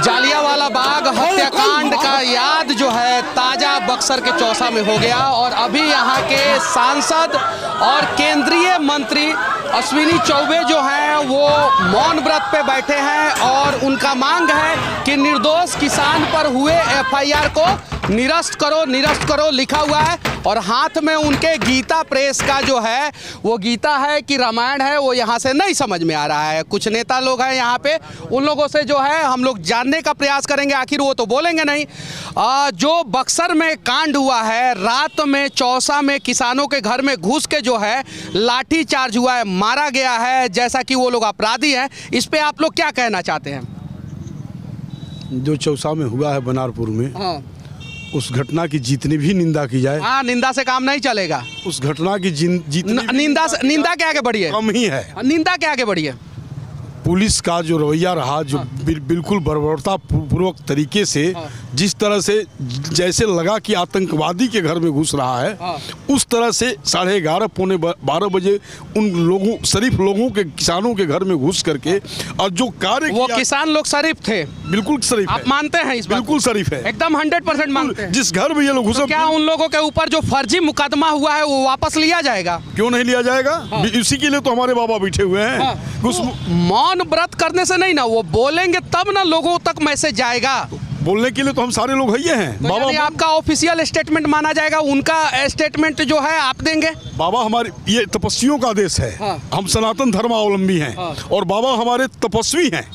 जालियांवाला बाग हत्याकांड का याद जो है ताजा बक्सर के चौसा में हो गया और अभी यहाँ के सांसद और केंद्रीय मंत्री अश्विनी चौबे जो हैं वो मौन व्रत पे बैठे हैं और उनका मांग है कि निर्दोष किसान पर हुए एफआईआर को निरस्त करो लिखा हुआ है और हाथ में उनके गीता प्रेस का जो है वो गीता है कि रामायण है वो यहाँ से नहीं समझ में आ रहा है। कुछ नेता लोग हैं यहाँ पे, उन लोगों से जो है हम लोग जानने का प्रयास करेंगे, आखिर वो तो बोलेंगे नहीं। जो बक्सर में कांड हुआ है, रात में चौसा में किसानों के घर में घुस के जो है लाठी चार्ज हुआ है, मारा गया है, जैसा कि वो लोग अपराधी हैं, इस पे आप लोग क्या कहना चाहते हैं? जो चौसा में हुआ है बनारपुर में, हाँ, उस घटना की जितनी भी निंदा की जाए, हाँ, निंदा से काम नहीं चलेगा। उस घटना की जितनी निंदा के आगे बढ़ी है, कम ही है। निंदा के आगे बढ़ी है। पुलिस का जो रवैया रहा, जो बिल्कुल बर्बरता पूर्वक तरीके से, जिस तरह से जैसे लगा कि आतंकवादी के घर में घुस रहा है, उस तरह से 11:30 पौने 12 बजे उन लोगों, शरीफ लोगों के, किसानों के घर में घुस करके और जो कार्य वो किसान लोग शरीफ थे, बिल्कुल शरीफ आप है। मानते हैं इस बात? बिल्कुल शरीफ है, एकदम 100% मानते हैं। जिस घर में ये लोग घुसे, क्या उन लोगों के ऊपर जो फर्जी मुकदमा हुआ है वो वापस लिया जाएगा? क्यों नहीं लिया जाएगा? इसी के लिए तो हमारे बाबा बैठे हुए हैं। मौन व्रत करने से नहीं ना, वो बोलेंगे तब ना लोगों तक मैसेज जाएगा। बोलने के लिए तो हम सारे लोग हैं। तो बाबा आपका ऑफिशियल स्टेटमेंट माना जाएगा, उनका स्टेटमेंट जो है आप देंगे? बाबा हमारे ये तपस्वियों का देश है। हम सनातन धर्मावलंबी हैं और बाबा हमारे तपस्वी हैं।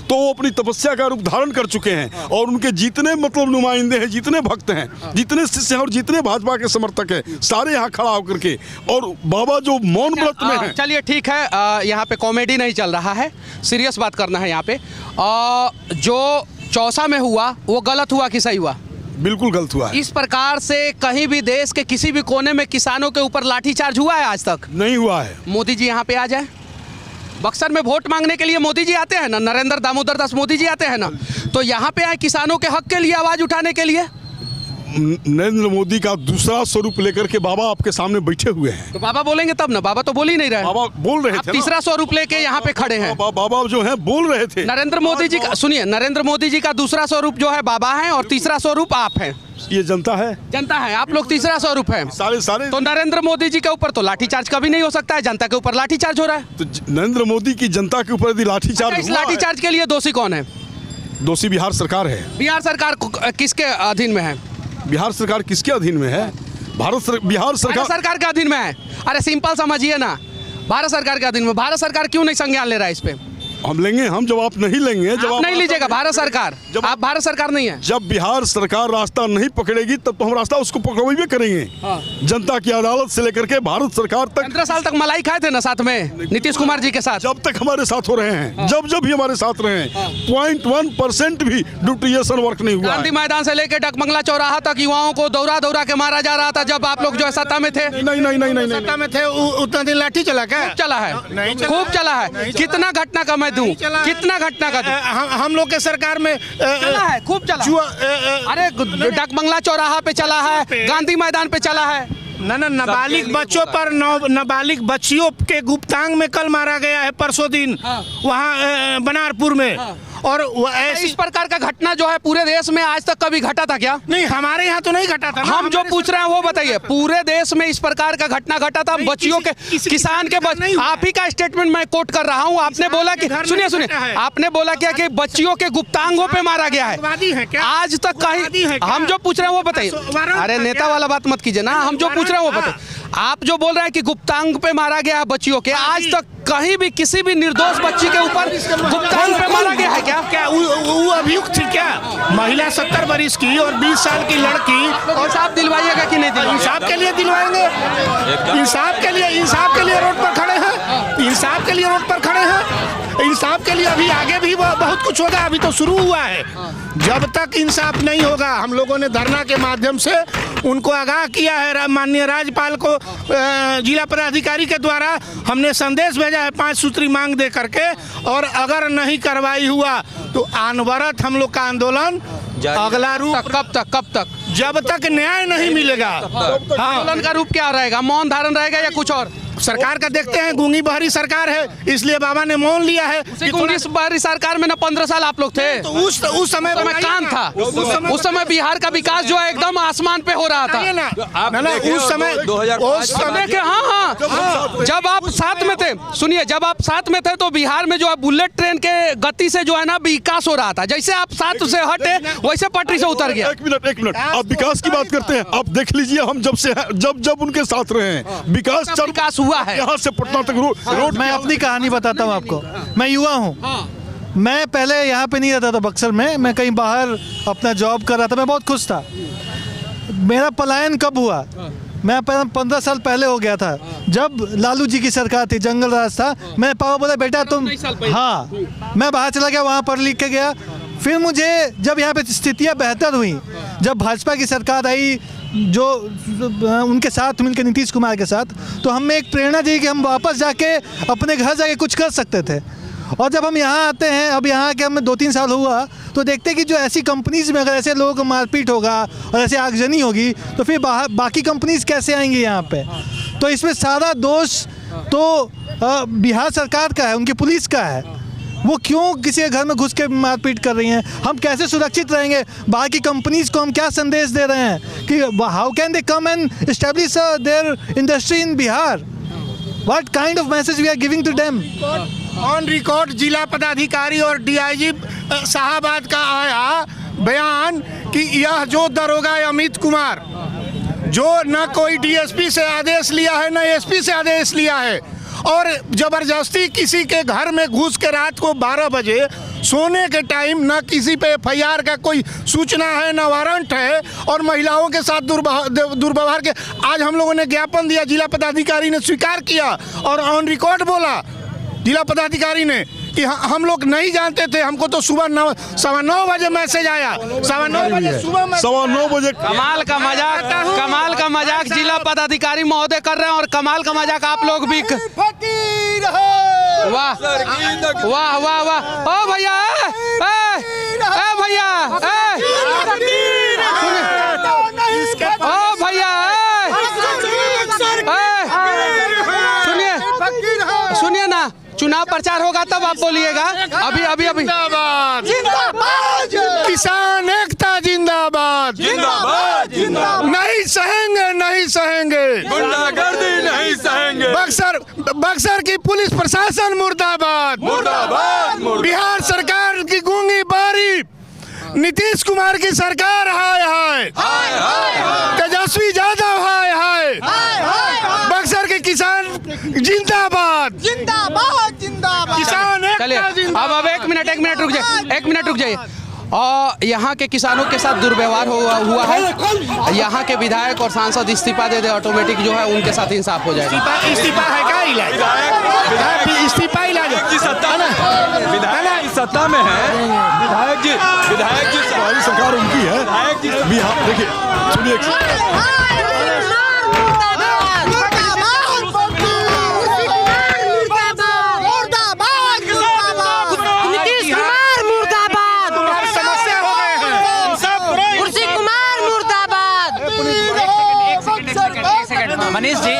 तो वो अपनी तपस्या का रूप धारण कर चुके हैं और उनके जितने मतलब नुमाइंदे हैं, जितने भक्त हैं, जितने शिष्य हैं और जितने भाजपा के समर्थक हैं, सारे यहाँ खड़ा होकर के, और बाबा जो मौन व्रत में हैं। चलिए ठीक है, यहाँ पे कॉमेडी नहीं चल रहा है, सीरियस बात करना है यहाँ पे। जो चौसा में हुआ वो गलत हुआ कि सही हुआ? बिल्कुल गलत हुआ है। इस प्रकार से कहीं भी देश के किसी भी कोने में किसानों के ऊपर लाठीचार्ज हुआ है आज तक? नहीं हुआ है। मोदी जी यहाँ पे आ जाए, बक्सर में वोट मांगने के लिए मोदी जी आते हैं ना, नरेंद्र दामोदर दास मोदी जी आते हैं ना, तो यहाँ पे आए किसानों के हक के लिए आवाज उठाने के लिए। नरेंद्र मोदी का दूसरा स्वरूप लेकर के बाबा आपके सामने बैठे हुए हैं, तो बाबा बोलेंगे तब ना, बाबा तो बोल ही नहीं रहे। बाबा बोल रहे थे, तीसरा स्वरूप लेके यहाँ पे खड़े हैं। बाबा जो है बोल रहे थे। नरेंद्र मोदी जी का सुनिए, नरेंद्र मोदी जी का दूसरा स्वरूप जो है बाबा है और तीसरा स्वरूप आप हैं। ये जनता है, जनता है, आप लोग तीसरा स्वरूप है। सारे तो नरेंद्र मोदी जी के ऊपर तो लाठीचार्ज कभी नहीं हो सकता है, जनता के ऊपर लाठीचार्ज हो रहा है। तो नरेंद्र मोदी की जनता के ऊपर यदि लाठीचार्ज, इस लाठीचार्ज के लिए दोषी कौन है? दोषी बिहार सरकार है। बिहार सरकार किसके अधीन में है? बिहार सरकार किसके अधीन में है? बिहार सरकार के अधीन में है। अरे सिंपल समझिए ना, भारत सरकार के अधीन में। भारत सरकार क्यों नहीं संज्ञान ले रहा है इस पे? हम लेंगे, हम जवाब नहीं लेंगे, जवाब नहीं लीजिएगा। भारत सरकार, आप भारत सरकार नहीं है। जब बिहार सरकार रास्ता नहीं पकड़ेगी तब तो हम रास्ता उसको पकड़वे करेंगे। जनता की अदालत से लेकर के भारत सरकार तक। 15 साल तक मलाई खाए थे ना साथ में नीतीश कुमार जी के साथ। जब तक हमारे साथ हो रहे हैं, जब भी हमारे साथ रहे हैं, 0.1% भी ड्यूटिएशन वर्क नहीं हुआ। गांधी मैदान से लेकर डकमंगला चौराहा तक युवाओं को दौरा के मारा जा रहा था जब आप लोग जो है सत्ता में थे। नहीं सत्ता में थे, उतना दिन लाठी चला क्या? चला है, खूब चला है। कितना घटना का मैं दूं, कितना घटना का दूं? हम लोग के सरकार में चला है, खूब चला। अरे डकमंगला चौराहा पे चला है, गांधी मैदान पे चला है। नाबालिग बच्चों पर, नाबालिग बच्चियों के गुप्तांग में कल मारा गया है परसों दिन, वहाँ बनारपुर में। और इस प्रकार का घटना जो है पूरे देश में आज तक कभी घटा था क्या? नहीं, हमारे यहाँ तो नहीं घटा था। हम जो पूछ रहे हैं वो बताइए, पूरे देश में इस प्रकार का घटना घटा था? बच्चियों के, किसान के, आप ही का स्टेटमेंट मैं कोट कर रहा हूँ। आपने बोला कि सुनिए, आपने बोला क्या कि बच्चियों के गुप्तांगों पे मारा गया है। आज तक कहीं, हम जो पूछ रहे हैं वो बताइए। अरे नेता वाला बात मत कीजिए ना, हम जो पूछ रहे हैं वो बताइए। आप जो बोल रहे हैं कि गुप्तांग पे मारा गया है बच्चियों के, आज तक कहीं भी किसी भी निर्दोष बच्ची के ऊपर गुप्तांग पे मारा गया है क्या? वो अभियुक्त थी क्या? महिला 70 वर्ष की और 20 साल की लड़की। और इंसाफ दिलवाइएगा कि नहीं दिलवाइएगा? इंसाफ के लिए दिलवाएंगे, इंसाफ के लिए रोड पर खड़े हैं, इंसाफ के लिए रोड पर खड़े हैं, इंसाफ के लिए। अभी आगे भी बहुत कुछ होगा, अभी तो शुरू हुआ है। जब तक इंसाफ नहीं होगा, हम लोगों ने धरना के माध्यम से उनको आगाह किया है। माननीय राज्यपाल को जिला पदाधिकारी के द्वारा हमने संदेश भेजा है 5 सूत्री मांग दे करके, और अगर नहीं कार्रवाई हुआ तो अनवरत हम लोग का आंदोलन अगला रूप। कब तक? जब तक न्याय नहीं मिलेगा। आंदोलन का रूप क्या रहेगा? मौन धारण रहेगा या कुछ और? सरकार का देखते हैं, गूंगी बहरी सरकार है, इसलिए बाबा ने मौन लिया है। गूंगी बहरी सरकार में ना 15 साल आप लोग थे, तो उस समय कान था, उस समय बिहार का विकास जो है एकदम आसमान पे हो रहा था। उस समय हाँ, जब आप साथ में थे, सुनिए, जब आप साथ में थे तो बिहार में जो है बुलेट ट्रेन के गति से जो है ना विकास हो रहा था। जैसे आप साथ से हटे वैसे पटरी से उतर गया। एक मिनट, आप विकास की बात करते हैं, आप देख लीजिए हम जब उनके साथ रहे हैं विकास हुआ है। यहाँ से पटना तक रोड। मैं अपनी कहानी बताता हूँ आपको। मैं युवा हूँ, मैं पहले यहाँ पे नहीं रहता था बक्सर में, मैं कहीं बाहर अपना जॉब कर रहा था, मैं बहुत खुश था। मेरा पलायन कब हुआ? मैं 15 साल पहले हो गया था, जब लालू जी की सरकार थी, जंगल राज था। मेरे पापा बोला बेटा तुम, हाँ, मैं बाहर चला गया, वहाँ पढ़ लिख के गया। फिर मुझे जब यहाँ पे स्थितियाँ बेहतर हुई, जब भाजपा की सरकार आई, जो उनके साथ मिलकर नीतीश कुमार के साथ, तो हमें एक प्रेरणा दी कि हम वापस जाके अपने घर जाके कुछ कर सकते थे। और जब हम यहाँ आते हैं, अब यहाँ के हमें 2-3 साल हुआ, तो देखते हैं कि जो ऐसी कंपनीज में अगर ऐसे लोगों को मारपीट होगा और ऐसे आगजनी होगी तो फिर बाकी कंपनीज कैसे आएंगी यहाँ पे? तो इसमें सारा दोष तो बिहार सरकार का है, उनकी पुलिस का है। वो क्यों किसी के घर में घुस के मारपीट कर रही हैं? हम कैसे सुरक्षित रहेंगे? बाहर की कंपनीज को हम क्या संदेश दे रहे हैं कि how can they come and establish their industry in Bihar? What kind of message we are giving to them? On record जिला पदाधिकारी और डीआईजी साहबाद का आया बयान कि यह जो दरोगा अमित कुमार, जो न कोई डीएसपी से आदेश लिया है न एसपी से आदेश लिया है, और जबरदस्ती किसी के घर में घुस के रात को 12 बजे सोने के टाइम न किसी पे एफआईआर का कोई सूचना है न वारंट है, और महिलाओं के साथ दुर्व्यवहार के आज हम लोगों ने ज्ञापन दिया, जिला पदाधिकारी ने स्वीकार किया और ऑन रिकॉर्ड बोला जिला पदाधिकारी ने कि हम लोग नहीं जानते थे, हमको तो सुबह 9:15 बजे मैसेज आया, 9:15 बजे सुबह 9:15 बजे। कमाल का मजाक जिला पदाधिकारी महोदय कर रहे हैं, और कमाल का मजाक आप लोग भी। वाह वाह वाह वाह! ओ भैया, भैया, ओ भैया, सुनिए ना, चुनाव प्रचार होगा तब आप बोलिएगा। अभी जिंदाबाद, किसान एकता जिंदाबाद, नहीं सहेंगे, गुंडागर्दी नहीं सहेंगे। बक्सर की पुलिस प्रशासन मुर्दाबाद, बिहार सरकार की गूंगी बारी, नीतीश कुमार की सरकार हाय हाय, तेजस्वी यादव हाय हाय, बक्सर के किसान जिंदाबाद, किसान चलिए। अब एक मिनट रुक जाइए। और यहाँ के किसानों के साथ दुर्व्यवहार हुआ है, यहाँ के विधायक और सांसद इस्तीफा दे दे, ऑटोमेटिक जो है उनके साथ इंसाफ हो जाएगा। इस्तीफा है क्या इलाज? इस्तीफा इलाज विधायक की सत्ता में है, विधायक जी हमारी सरकार उनकी है। बिहार देखिए, सुनिए, मनीष जी,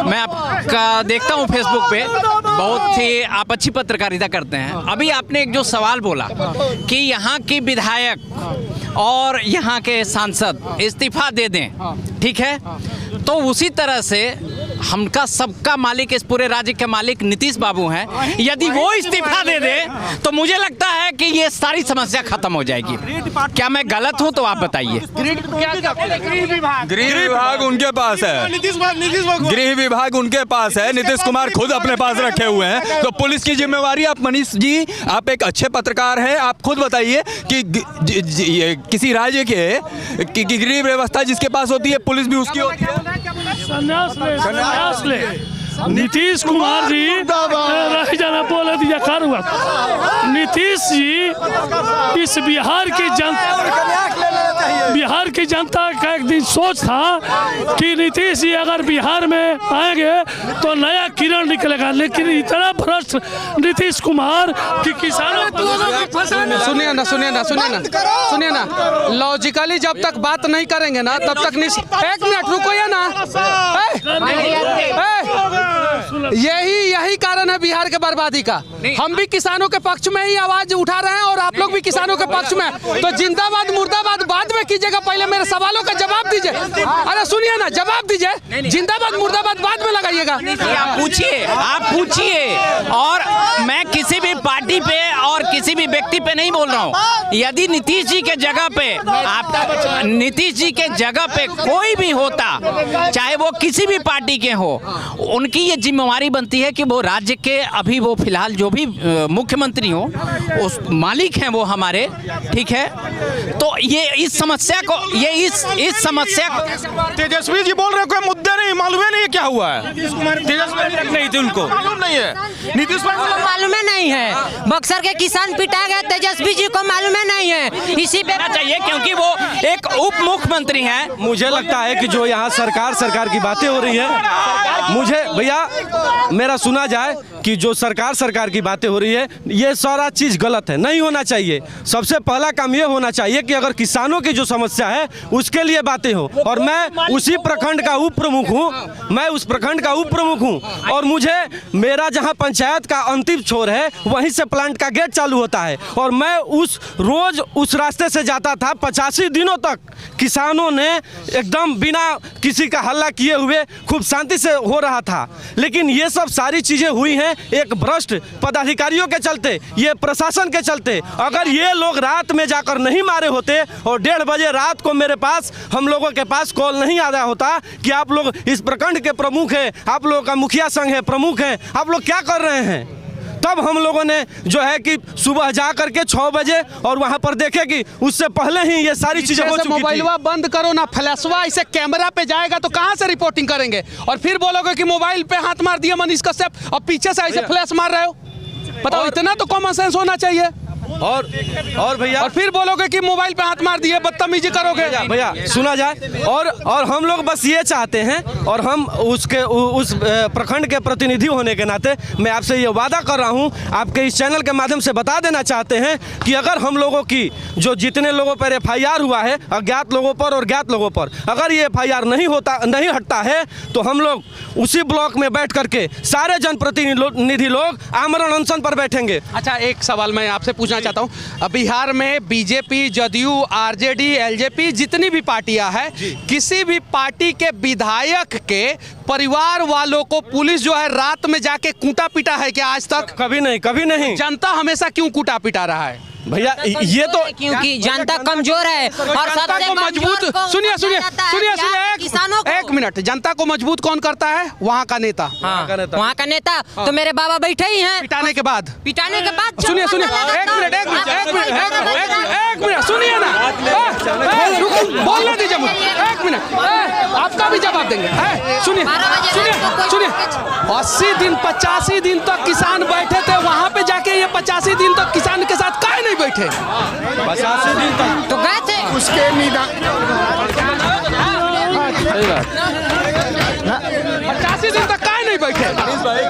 मैं आपका देखता हूँ फेसबुक पे, बहुत ही आप अच्छी पत्रकारिता करते हैं। अभी आपने एक जो सवाल बोला कि यहाँ की विधायक और यहाँ के सांसद इस्तीफा दे दें, ठीक है, तो उसी तरह से हमका सबका मालिक, इस पूरे राज्य के मालिक नीतीश बाबू हैं। यदि वो इस्तीफा दे दे तो मुझे लगता है कि ये सारी समस्या खत्म हो जाएगी। क्या मैं गलत हूं तो आप बताइए। गृह विभाग उनके पास है, गृह विभाग उनके पास है, नीतीश कुमार खुद अपने पास रखे हुए हैं। तो पुलिस की जिम्मेवारी, आप मनीष जी, आप एक अच्छे पत्रकार हैं, आप खुद बताइए कि किसी राज्य के गृह व्यवस्था जिसके पास होती है, पुलिस भी उसकी होती है। संन्यास ले नीतीश कुमार जी रह जाना बोले दिया हुआ। नीतीश जी इस बिहार की जनता का एक दिन सोच था कि नीतीश जी अगर बिहार में आएंगे तो नया किरण निकलेगा, लेकिन इतना भ्रष्ट नीतीश कुमार कि किसानों को सुनिए ना, लॉजिकली जब तक बात नहीं करेंगे ना तब तक नहीं। एक मिनट रुको ना, यही कारण है बिहार के बर्बादी का। हम भी किसानों के पक्ष में ही आवाज उठा रहे हैं और आप लोग भी किसानों के पक्ष में। तो जिंदाबाद मुर्दाबाद बाद में कीजिएगा, पहले मेरे सवालों का जवाब दीजिए। अरे सुनिए ना, जवाब दीजिए। जिंदाबाद मुर्दाबाद बाद में लगाइएगा। आप पूछिए। और मैं किसी भी पार्टी पे और किसी भी व्यक्ति पे नहीं बोल रहा हूँ। यदि नीतीश जी के जगह पे नीतीश जी के जगह पे कोई भी होता, चाहे वो किसी भी पार्टी के हो, उनकी ये जिम्मेवारी बनती है कि वो राज्य के अभी वो फिलहाल जो भी मुख्यमंत्री हो, उस मालिक हैं वो हमारे, ठीक है। तो ये इस समस्या को तेजस्वी जी बोल रहे कोई मुद्दे नहीं, मालूम है नहीं क्या हुआ है। तेजस्वी नहीं थी उनको मालूम नहीं है, नीतीश मालूम नहीं है। बक्सर के किसान पिटा गए, तेजस्वी जी को मालूम नहीं है। इसी पे चाहिए क्योंकि वो एक उप मुख्यमंत्री हैं। मुझे लगता है कि जो यहाँ सरकार की बातें हो रही है, मुझे भैया मेरा सुना जाए कि जो सरकार की बातें हो रही है, ये सारा चीज़ गलत है, नहीं होना चाहिए। सबसे पहला काम ये होना चाहिए कि अगर किसानों की जो समस्या है उसके लिए बातें हो। और मैं उसी प्रखंड का उप प्रमुख हूँ, और मुझे मेरा जहाँ पंचायत का अंतिम छोर है वहीं से प्लांट का गेट चालू होता है, और मैं रोज उस रास्ते से जाता था। 85 दिनों तक किसानों ने एकदम बिना किसी का हल्ला किए हुए खूब शांति से हो रहा था। लेकिन ये सब सारी चीजें हुई हैं एक भ्रष्ट पदाधिकारियों के चलते, ये प्रशासन के चलते। अगर ये लोग रात में जाकर नहीं मारे होते और 1:30 बजे रात को मेरे पास, हम लोगों के पास कॉल नहीं आया होता कि आप लोग इस प्रखंड के प्रमुख हैं, आप लोगों का मुखिया संघ है, प्रमुख हैं, आप लोग क्या कर रहे हैं, तब हम लोगों ने जो है कि सुबह जा करके 6 बजे और वहां पर देखे कि उससे पहले ही ये सारी चीजें हो चुकी थी। मोबाइलवा बंद करो ना, फ्लैशवा ऐसे कैमरा पे जाएगा तो कहां से रिपोर्टिंग करेंगे। और फिर बोलोगे कि मोबाइल पे हाथ मार दिया मनीष कश्यप और पीछे से ऐसे फ्लैश मार रहे हो। बताओ, इतना तो कॉमन सेंस होना चाहिए। और भैया, और फिर बोलोगे कि मोबाइल पे हाथ मार दिए, बदतमीजी करोगे। भैया सुना जाए, और हम लोग बस ये चाहते हैं, और हम उस प्रखंड के प्रतिनिधि होने के नाते मैं आपसे ये वादा कर रहा हूं, आपके इस चैनल के माध्यम से बता देना चाहते हैं कि अगर हम लोगों की जो जितने लोगों पर FIR हुआ है, अज्ञात लोगों पर और ज्ञात लोगों पर, अगर ये FIR नहीं हटता है तो हम लोग उसी ब्लॉक में बैठ करके सारे जनप्रतिनिधि लोग आमरण अनशन पर बैठेंगे। अच्छा, एक सवाल मैं आपसे पूछना चाहता हूं। बिहार में बीजेपी, जदयू, RJD, LJP जितनी भी पार्टियां हैं, किसी भी पार्टी के विधायक के परिवार वालों को पुलिस जो है रात में जाके कूटा पीटा है क्या आज तक? कभी नहीं। जनता हमेशा क्यों कूटा पीटा रहा है भैया? ये तो क्योंकि जनता कमजोर है और जनता को मजबूत, सुनिए एक मिनट, जनता को मजबूत कौन करता है? वहाँ का नेता। वहाँ का नेता तो मेरे बाबा बैठे ही हैं। पिटाने के बाद सुनिए एक मिनट सुनिए ना, बोलने दीजिए मुझे, एक मिनट, आपका भी जवाब देंगे। सुनिए 80 दिन 85 दिन तक किसान बैठे थे, वहाँ पे जाके ये 85 दिन तक किसान के साथ काहे नहीं बैठे? 85 दिन तक तो गए थे उसके निदान 85 दिन तक काहे नहीं बैठे?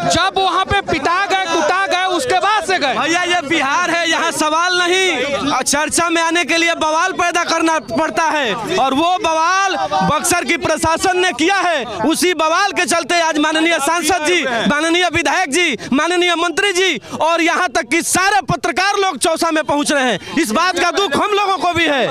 जब वहाँ पे पिटा गए, कुटा गए, उसके बाद से गए। भैया ये बिहार है, यहाँ सवाल नहीं, चर्चा में आने के लिए बवाल पैदा करना पड़ता है, और वो बवाल बक्सर की प्रशासन ने किया है। उसी बवाल के चलते आज माननीय सांसद जी, माननीय विधायक जी, माननीय मंत्री जी और यहाँ तक कि सारे पत्रकार लोग चौसा में पहुँच रहे हैं। इस बात का दुख हम लोगों को भी है।